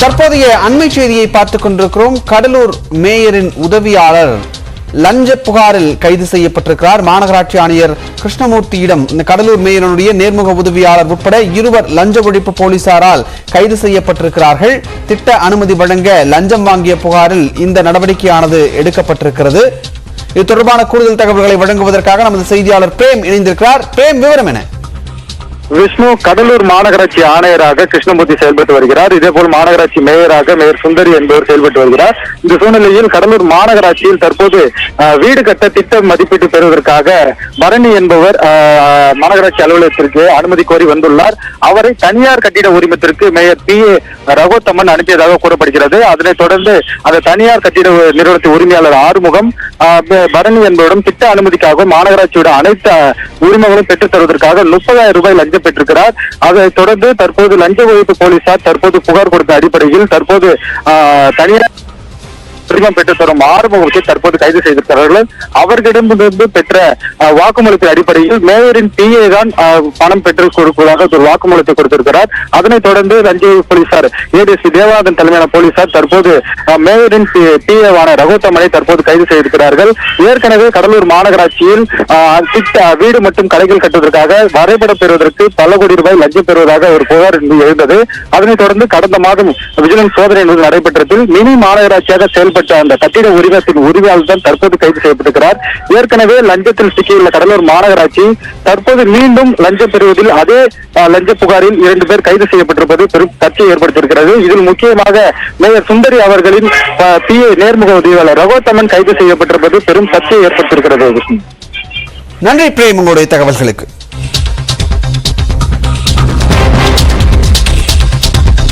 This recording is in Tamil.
தற்போதைய அண்மை செய்தியை பார்த்துக் கொண்டிருக்கிறோம். கடலூர் மேயரின் உதவியாளர் லஞ்ச புகாரில் கைது செய்யப்பட்டிருக்கிறார். மாநகராட்சி ஆணையர் கிருஷ்ணமூர்த்தியிடம் இந்த கடலூர் மேயருடைய நேர்முக உதவியாளர் உட்பட 2 லஞ்ச ஒழிப்பு போலீசாரால் கைது செய்யப்பட்டிருக்கிறார்கள். திட்ட அனுமதி வழங்க லஞ்சம் வாங்கிய புகாரில் இந்த நடவடிக்கையானது எடுக்கப்பட்டிருக்கிறது. இது தொடர்பான கூடுதல் தகவல்களை வழங்குவதற்காக நமது செய்தியாளர் பிரேம் இணைந்திருக்கிறார். பிரேம், விவரம் என்ன? விஷ்ணு கடலூர் மாநகராட்சி ஆணையராக கிருஷ்ணமூர்த்தி செயல்பட்டு வருகிறார். இதேபோல் மாநகராட்சி மேயராக மேயர் சுந்தரி என்பவர் செயல்பட்டு வருகிறார். இந்த சூழ்நிலையில் கடலூர் மாநகராட்சியில் தற்போது வீடு கட்ட திட்ட மதிப்பீட்டு பெறுவதற்காக பரணி என்பவர் மாநகராட்சி அலுவலகத்திற்கு அனுமதி கோரி வந்துள்ளார். அவரை தனியார் கட்டிட உரிமத்திற்கு மேயர் PA ரகோத்தமன் அனுப்பியதாக கூறப்படுகிறது. அதனைத் தொடர்ந்து அந்த தனியார் கட்டிட நிறுவனத்தின் உரிமையாளர் ஆறுமுகம் பரணி என்பவரிடம் திட்ட அனுமதிக்காக மாநகராட்சியோட அனைத்து உரிமங்களும் பெற்றுத் தருவதற்காக 30,000 ரூபாய் லஞ்சம் பெற்றிருக்கிறார். அதைத் தொடர்ந்து தற்போது லஞ்ச ஒழிப்பு போலீசார் தற்போது புகார் கொடுத்த அடிப்படையில் தற்போது தனியார் உரிமம் பெற்றுத் தரும் ஆறுமுகத்தை தற்போது கைது செய்திருக்கிறார்கள். அவர்களிடமிருந்து பெற்ற வாக்குமூலத்தின் அடிப்படையில் மேயரின் PA தான் பணம் பெற்றுக் கொடுப்பதாக ஒரு வாக்குமூலத்தை கொடுத்திருக்கிறார். அதனைத் தொடர்ந்து லஞ்ச போலீசார் ADSP தேவானந்தன் தலைமையிலான போலீசார் தற்போது மேயரின் PA ரகோத்தமனை தற்போது கைது செய்திருக்கிறார்கள். ஏற்கனவே கடலூர் மாநகராட்சியில் வீடு மற்றும் கடைகள் கட்டுவதற்காக வரைபடம் பெறுவதற்கு பல கோடி ரூபாய் லஞ்சம் பெறுவதாக ஒரு புகார் எழுந்தது. அதனைத் தொடர்ந்து கடந்த மாதம் விஜிலன்ஸ் சோதனை நடைபெற்றதில் மினி மாநகராட்சியாக செயல்பட்ட அந்த கட்டிட உரிமத்தின் உரிமையாளர் தான் தற்போது கைது செய்யப்பட்டிருக்கிறார். ஏற்கனவே லஞ்சத்தில் சிக்கியுள்ள கடலூர் மாநகராட்சி தற்போது மீண்டும் லஞ்சம் பெறுவதில் அதே லஞ்ச புகாரில் 2 பேர் கைது செய்யப்பட்டிருப்பது பெரும் சர்ச்சையை ஏற்படுத்தியிருக்கிறது. இதில் முக்கியமாக மேயர் சுந்தரி அவர்களின் PA நேர்முக உதவியாளர் ரகோத்தமன் கைது செய்யப்பட்டிருப்பது பெரும் சர்ச்சையை ஏற்படுத்தியிருக்கிறது. நன்றி பிரேம், உங்களுடைய தகவல்களுக்கு.